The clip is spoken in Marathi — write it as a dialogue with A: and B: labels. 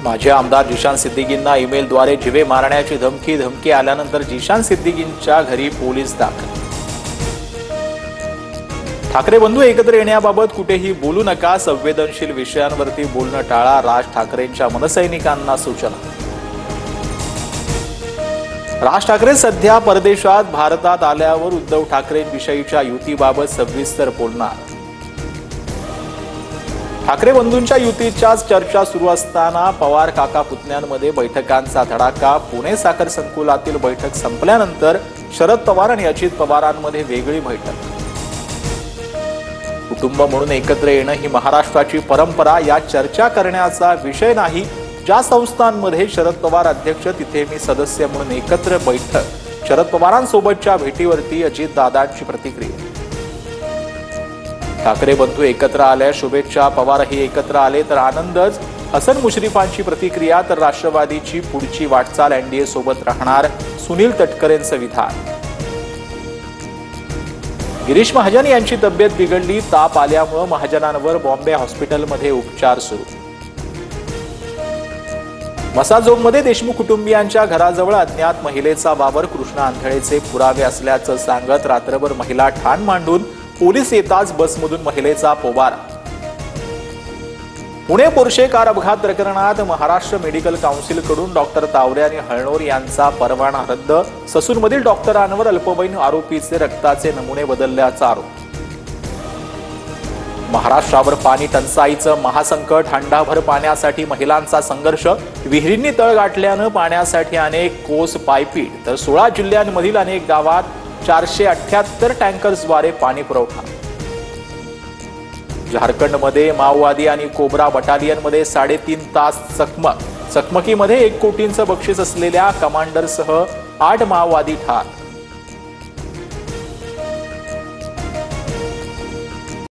A: माजी आमदार जिशान सिद्दीकींना ईमेलद्वारे जीवे मारण्याची धमकी आल्यानंतर जिशान सिद्दीकींच्या घरी पोलीस दाखल। ठाकरे बंधू एकत्र येण्याबाबत कुठेही बोलू नका, संवेदनशील विषयांवरती बोलणं टाळा, राज ठाकरेंच्या मनसैनिकांना सूचना। राज ठाकरे सध्या परदेशात, भारतात आल्यावर उद्धव ठाकरेंविषयीच्या युतीबाबत सविस्तर बोलणार। ठाकरे बंधूंच्या युतीच्याच चर्चा सुरू असताना पवार काका पुतण्यांमध्ये बैठकांचा धडाका। पुणे साखर संकुलातील बैठक संपल्यानंतर शरद पवार आणि अजित पवारांमध्ये वेगळी बैठक। कुटुंब म्हणून एकत्र येणं ही महाराष्ट्राची परंपरा, या चर्चा करण्याचा विषय नाही। ज्या संस्थांमध्ये शरद पवार अध्यक्ष तिथे मी सदस्य म्हणून एकत्र बैठक। शरद पवारांसोबतच्या भेटीवरती अजितदादांची प्रतिक्रिया। ठाकरे बंधू एकत्र आल्या, शुभेच्छा। पवारही एकत्र आले तर आनंदच, हसन मुश्रीफांची प्रतिक्रिया। तर राष्ट्रवादीची पुढची वाटचाल एनडीए सोबत राहणार, सुनील तटकरेंचं विधान। गिरीश महाजन यांची तब्येत बिघडली, ताप आल्यामुळे महाजनांवर बॉम्बे हॉस्पिटलमध्ये उपचार सुरू। मसाजोगमध्ये देशमुख कुटुंबियांच्या घराजवळ अज्ञात महिलेचा वावर, कृष्णा आंधळेचे पुरावे असल्याचं सांगत रात्रभर महिला ठाण मांडून पोलीस येताच बसमधून महिलेचा पोबारा। पुणे पोर्शे कार अपघात प्रकरणात महाराष्ट्र मेडिकल काउन्सिलकडून डॉक्टर तावरे आणि हळणोर यांचा परवाना रद्द। ससूनमधील डॉक्टरांवर अल्पवयीन आरोपीचे रक्ताचे नमुने बदलल्याचा आरोप। महाराष्ट्रावर पाणी टंचाईचं महासंकट, हंडाभर पाण्यासाठी महिलांचा संघर्ष। विहिरींनी तळ गाठल्यानं पाण्यासाठी अनेक कोस पायपीट, तर 16 जिल्ह्यांमधील अनेक गावात 478 टँकर्सद्वारे पाणी पुरवठा। झारखंडमध्ये माओवादी आणि कोब्रा बटालियनमध्ये 3.5 तास चकमकीमध्ये 1 कोटींचं बक्षीस असलेल्या कमांडरसह 8 माओवादी ठार।